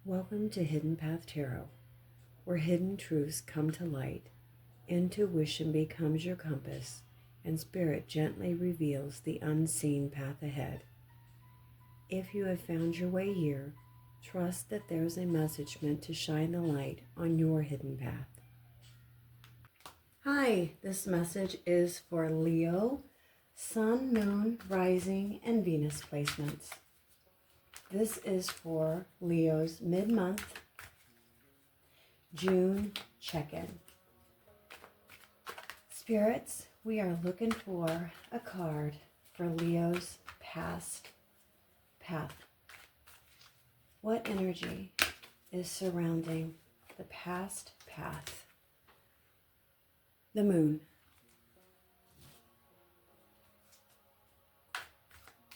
Welcome to Hidden Path Tarot, where hidden truths come to light, intuition becomes your compass, and spirit gently reveals the unseen path ahead. If you have found your way here, trust that there's a message meant to shine the light on your hidden path. Hi, this message is for Leo, Sun, Moon, Rising, and Venus placements. This is for Leo's mid-month June check-in. Spirits, we are looking for a card for Leo's past path. What energy is surrounding the past path? The Moon.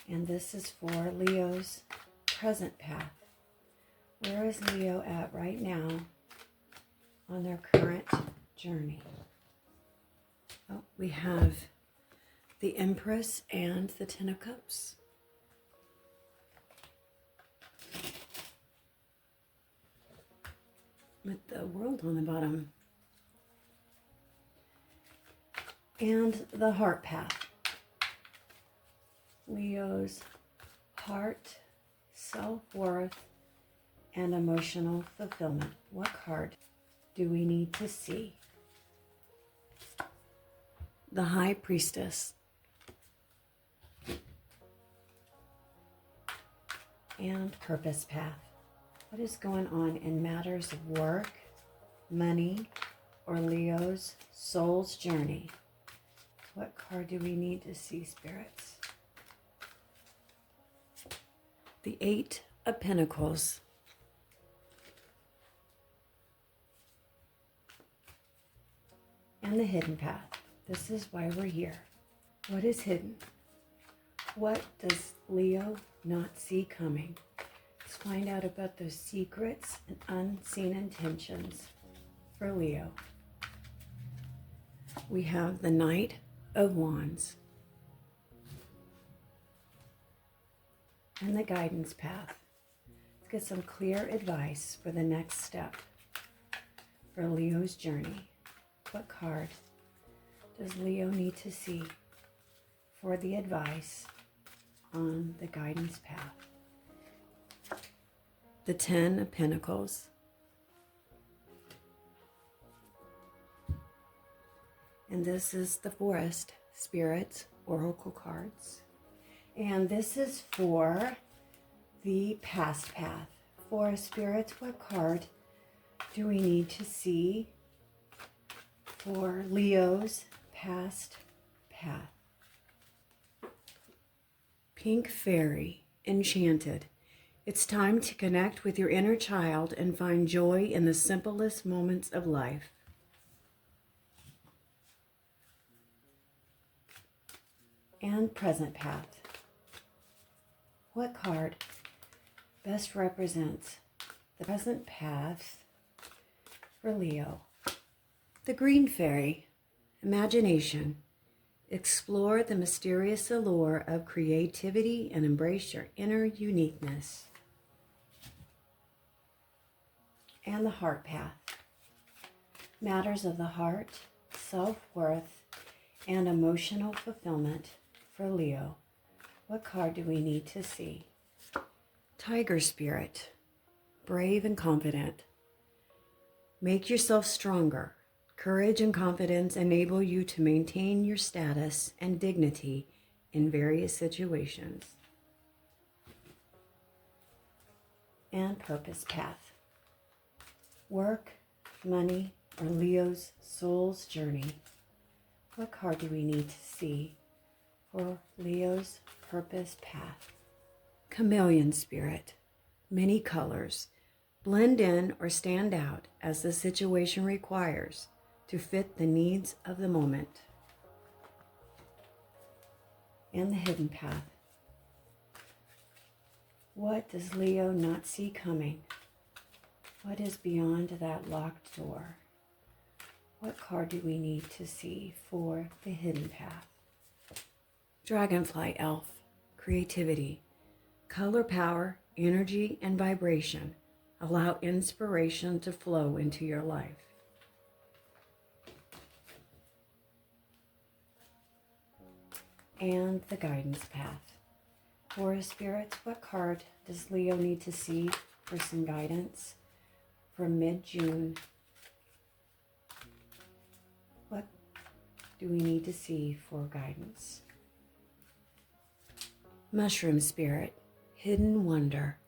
And this is for Leo's present path. Where is Leo at right now on their current journey? Oh, we have the Empress and the Ten of Cups. With the World on the bottom. And the heart path. Leo's heart, self-worth, and emotional fulfillment. What card do we need to see? The High Priestess. And Purpose Path. What is going on in matters of work, money, or Leo's soul's journey? What card do we need to see, spirits? The Eight of Pentacles. And the hidden path. This is why we're here. What is hidden? What does Leo not see coming? Let's find out about those secrets and unseen intentions for Leo. We have the Knight of Wands. And the guidance path. Let's get some clear advice for the next step for Leo's journey. What card does Leo need to see for the advice on the guidance path? The Ten of Pentacles. And this is the Forest Spirit Oracle cards. And this is for the past path. For spirits, what card do we need to see for Leo's past path? Pink Fairy, Enchanted. It's time to connect with your inner child and find joy in the simplest moments of life. And Present Path. What card best represents the present path for Leo? The Green Fairy, Imagination. Explore the mysterious allure of creativity and embrace your inner uniqueness. And the Heart Path. Matters of the heart, self-worth, and emotional fulfillment for Leo. What card do we need to see? Tiger Spirit, brave and confident. Make yourself stronger. Courage and confidence enable you to maintain your status and dignity in various situations. And Purpose Path. Work, money, or Leo's soul's journey. What card do we need to see for Leo's purpose path? Chameleon Spirit, many colors. Blend in or stand out as the situation requires to fit the needs of the moment. And the Hidden Path. What does Leo not see coming? What is beyond that locked door? What card do we need to see for the Hidden Path? Dragonfly Elf, Creativity. Color power, energy, and vibration. Allow inspiration to flow into your life. And the guidance path. For spirits, what card does Leo need to see for some guidance from mid-June? What do we need to see for guidance? Mushroom spirit, hidden wonder.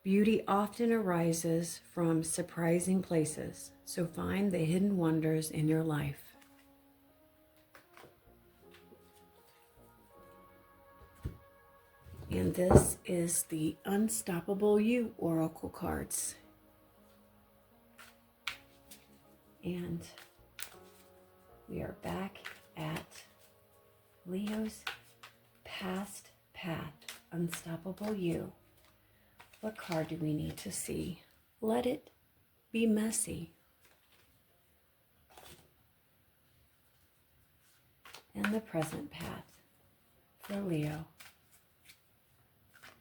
Beauty often arises from surprising places, so find the hidden wonders in your life. And this is the Unstoppable You Oracle cards. And we are back at Leo's past path, Unstoppable You. What card do we need to see? Let it be messy. And the present path for Leo.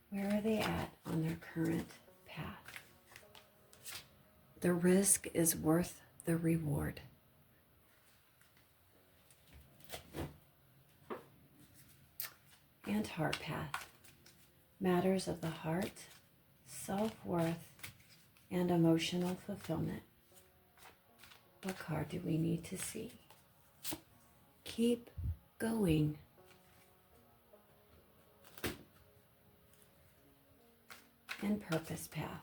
Where are they at on their current path? The risk is worth the reward. And heart path. Matters of the heart, self-worth, and emotional fulfillment. What card do we need to see? Keep going. And purpose path.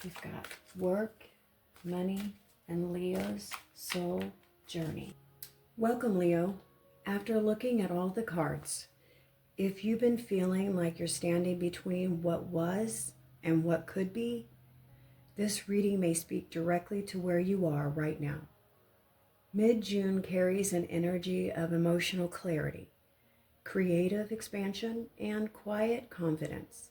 We've got work, money, and Leo's soul journey. Welcome, Leo. After looking at all the cards, if you've been feeling like you're standing between what was and what could be, this reading may speak directly to where you are right now. Mid-June carries an energy of emotional clarity, creative expansion, and quiet confidence.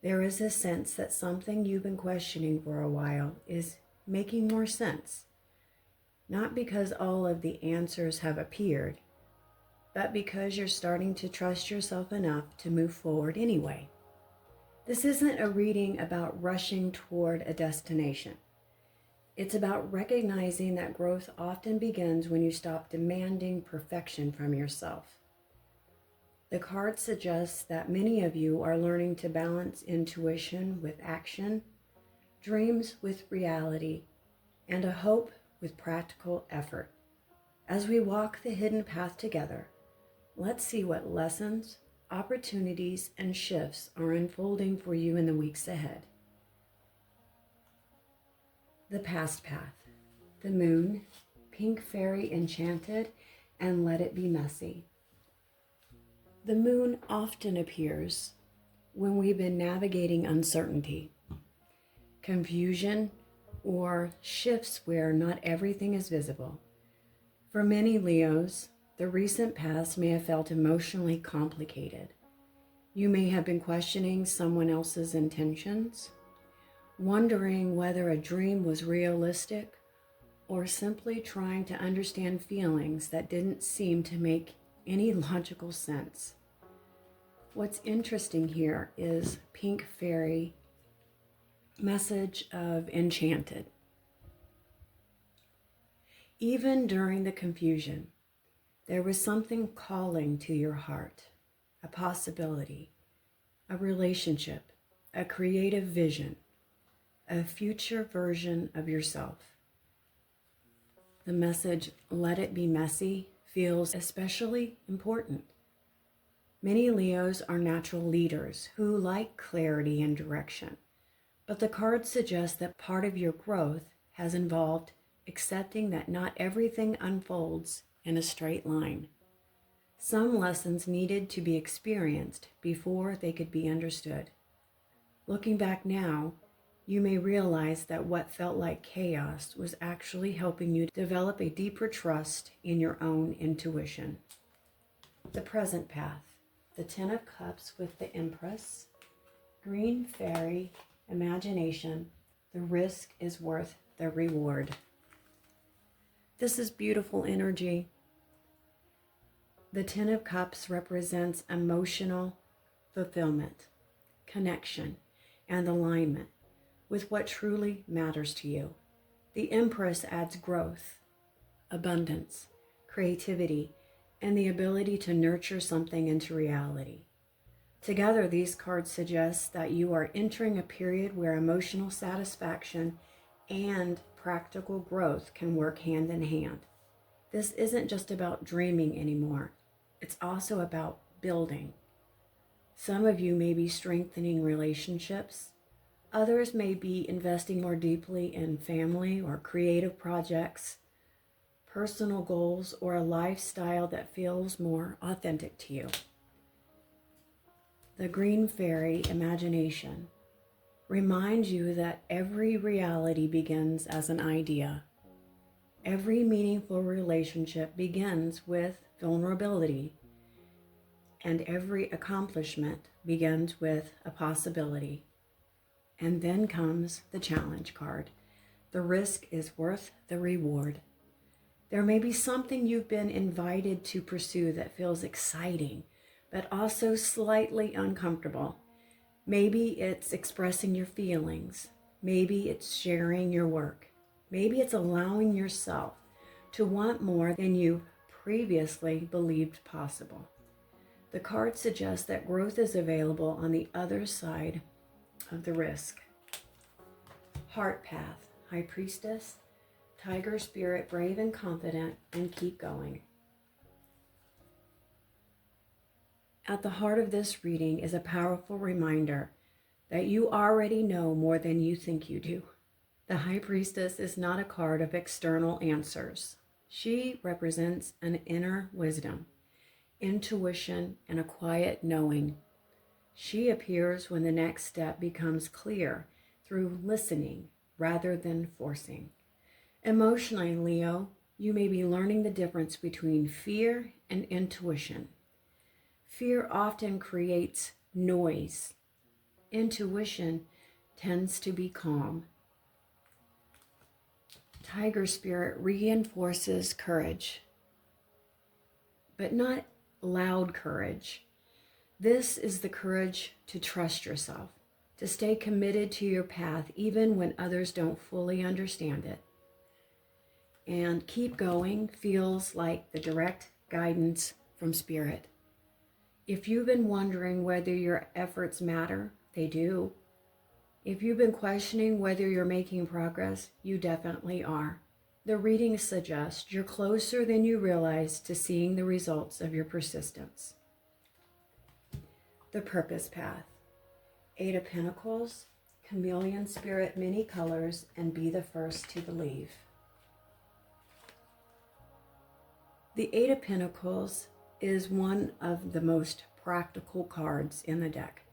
There is a sense that something you've been questioning for a while is making more sense, not because all of the answers have appeared, but because you're starting to trust yourself enough to move forward anyway. This isn't a reading about rushing toward a destination. It's about recognizing that growth often begins when you stop demanding perfection from yourself. The card suggests that many of you are learning to balance intuition with action, dreams with reality, and a hope with practical effort. As we walk the hidden path together, let's see what lessons, opportunities, and shifts are unfolding for you in the weeks ahead. The past path. The moon, pink fairy enchanted, and let it be messy. The moon often appears when we've been navigating uncertainty, confusion, or shifts where not everything is visible. For many Leos, the recent past may have felt emotionally complicated. You may have been questioning someone else's intentions, wondering whether a dream was realistic, or simply trying to understand feelings that didn't seem to make any logical sense. What's interesting here is pink fairy, message of enchanted. Even during the confusion, there was something calling to your heart, a possibility, a relationship, a creative vision, a future version of yourself. The message, let it be messy, feels especially important. Many Leos are natural leaders who like clarity and direction, but the cards suggest that part of your growth has involved accepting that not everything unfolds in a straight line. Some lessons needed to be experienced before they could be understood. Looking back now, you may realize that what felt like chaos was actually helping you develop a deeper trust in your own intuition. The present path. The Ten of Cups with the Empress, green fairy, imagination. The risk is worth the reward. This is beautiful energy. The Ten of Cups represents emotional fulfillment, connection, and alignment, with what truly matters to you. The Empress adds growth, abundance, creativity, and the ability to nurture something into reality. Together, these cards suggest that you are entering a period where emotional satisfaction and practical growth can work hand in hand. This isn't just about dreaming anymore. It's also about building. Some of you may be strengthening relationships. Others may be investing more deeply in family or creative projects, personal goals, or a lifestyle that feels more authentic to you. The Green Fairy imagination reminds you that every reality begins as an idea. Every meaningful relationship begins with vulnerability, and every accomplishment begins with a possibility. And then comes the challenge card. The risk is worth the reward. There may be something you've been invited to pursue that feels exciting, but also slightly uncomfortable. Maybe it's expressing your feelings. Maybe it's sharing your work. Maybe it's allowing yourself to want more than you previously believed possible. The card suggests that growth is available on the other side of the risk. Heart path, High Priestess, Tiger spirit, brave and confident, and keep going. At the heart of this reading is a powerful reminder that you already know more than you think you do. The High Priestess is not a card of external answers. She represents an inner wisdom, intuition, and a quiet knowing. She appears when the next step becomes clear through listening rather than forcing. Emotionally, Leo, you may be learning the difference between fear and intuition. Fear often creates noise. Intuition tends to be calm. Tiger spirit reinforces courage, but not loud courage. This is the courage to trust yourself, to stay committed to your path even when others don't fully understand it. And keep going feels like the direct guidance from Spirit. If you've been wondering whether your efforts matter, they do. If you've been questioning whether you're making progress, you definitely are. The reading suggests you're closer than you realize to seeing the results of your persistence. The Purpose Path, 8 of Pentacles, Chameleon Spirit, many colors, and be the first to believe. The 8 of Pentacles is one of the most practical cards in the deck.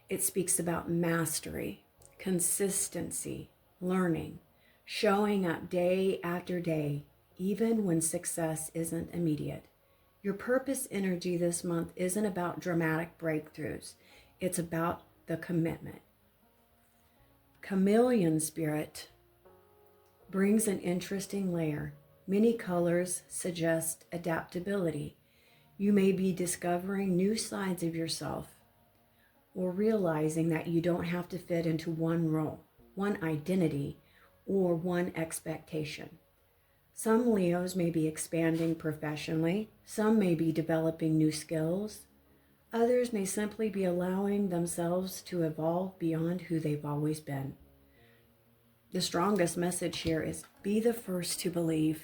It speaks about mastery, consistency, learning, showing up day after day, even when success isn't immediate. Your purpose energy this month isn't about dramatic breakthroughs. It's about the commitment. Chameleon Spirit brings an interesting layer. Many colors suggest adaptability. You may be discovering new sides of yourself or realizing that you don't have to fit into one role, one identity, or one expectation. Some Leos may be expanding professionally. Some may be developing new skills. Others may simply be allowing themselves to evolve beyond who they've always been. The strongest message here is be the first to believe.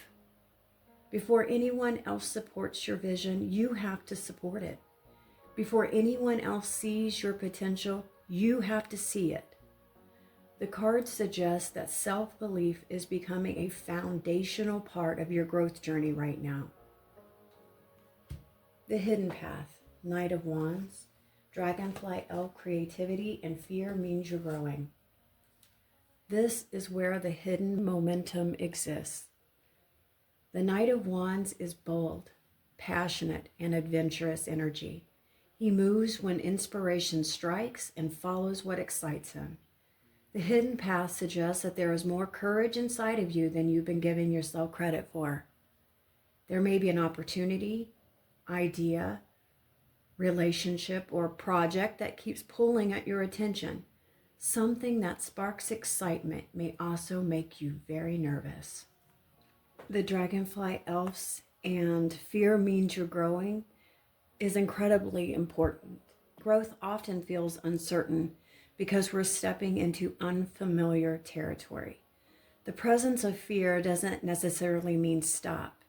Before anyone else supports your vision, you have to support it. Before anyone else sees your potential, you have to see it. The card suggests that self-belief is becoming a foundational part of your growth journey right now. The Hidden Path, Knight of Wands, Dragonfly Elf, creativity and fear means you're growing. This is where the hidden momentum exists. The Knight of Wands is bold, passionate, and adventurous energy. He moves when inspiration strikes and follows what excites him. The hidden path suggests that there is more courage inside of you than you've been giving yourself credit for. There may be an opportunity, idea, relationship, or project that keeps pulling at your attention. Something that sparks excitement may also make you very nervous. The dragonfly elves and fear means you're growing is incredibly important. Growth often feels uncertain because we're stepping into unfamiliar territory. The presence of fear doesn't necessarily mean stop.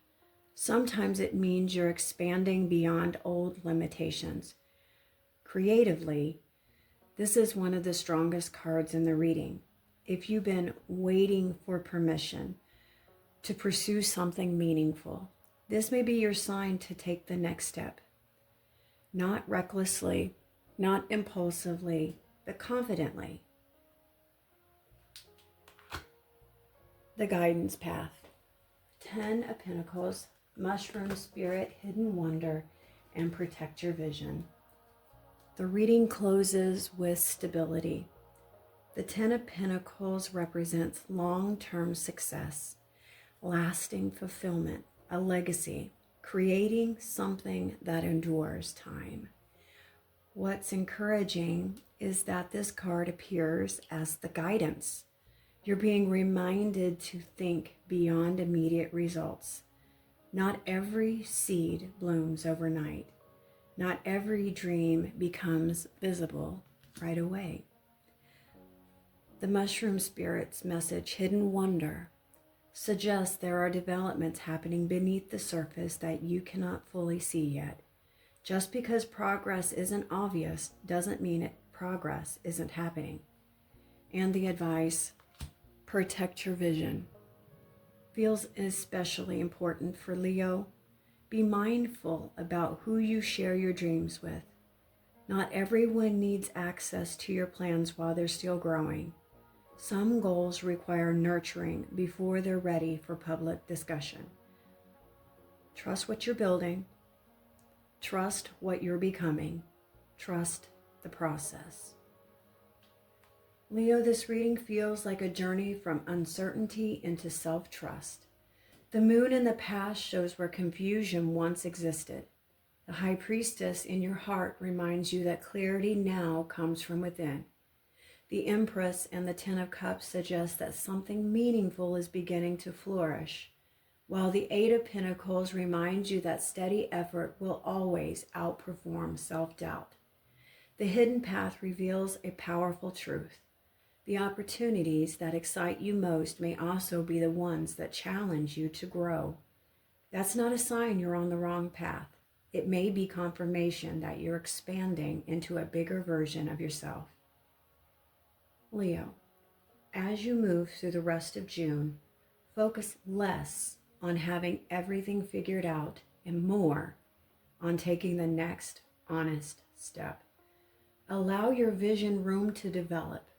Sometimes it means you're expanding beyond old limitations. Creatively, this is one of the strongest cards in the reading. If you've been waiting for permission to pursue something meaningful, this may be your sign to take the next step. Not recklessly, not impulsively, but confidently. The guidance path. 10 of Pentacles, mushroom spirit, hidden wonder, and protect your vision. The reading closes with stability. The 10 of Pentacles represents long-term success, lasting fulfillment, a legacy, creating something that endures time. What's encouraging is that this card appears as the guidance. You're being reminded to think beyond immediate results. Not every seed blooms overnight. Not every dream becomes visible right away. The mushroom spirit's message, hidden wonder, suggests there are developments happening beneath the surface that you cannot fully see yet. Just because progress isn't obvious doesn't mean progress isn't happening. And the advice, protect your vision, feels especially important for Leo. Be mindful about who you share your dreams with. Not everyone needs access to your plans while they're still growing. Some goals require nurturing before they're ready for public discussion. Trust what you're building. Trust what you're becoming. Trust the process. Leo, this reading feels like a journey from uncertainty into self-trust. The moon in the past shows where confusion once existed. The High Priestess in your heart reminds you that clarity now comes from within. The Empress and the Ten of Cups suggest that something meaningful is beginning to flourish, while the Eight of Pentacles reminds you that steady effort will always outperform self-doubt. The hidden path reveals a powerful truth. The opportunities that excite you most may also be the ones that challenge you to grow. That's not a sign you're on the wrong path. It may be confirmation that you're expanding into a bigger version of yourself. Leo, as you move through the rest of June, focus less on having everything figured out and more on taking the next honest step. Allow your vision room to develop.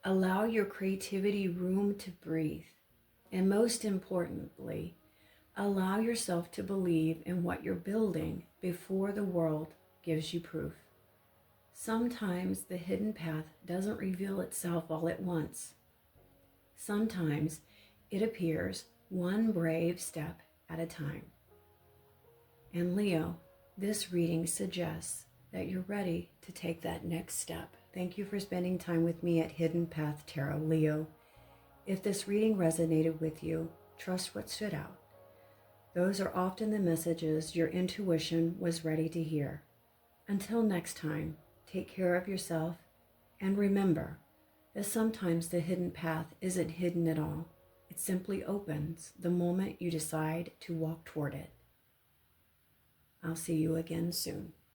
Allow your creativity room to breathe. And most importantly, allow yourself to believe in what you're building before the world gives you proof. Sometimes the hidden path doesn't reveal itself all at once. Sometimes it appears one brave step at a time. And Leo, this reading suggests that you're ready to take that next step. Thank you for spending time with me at Hidden Path Tarot, Leo. If this reading resonated with you, trust what stood out. Those are often the messages your intuition was ready to hear. Until next time, take care of yourself and remember that sometimes the hidden path isn't hidden at all. It simply opens the moment you decide to walk toward it. I'll see you again soon.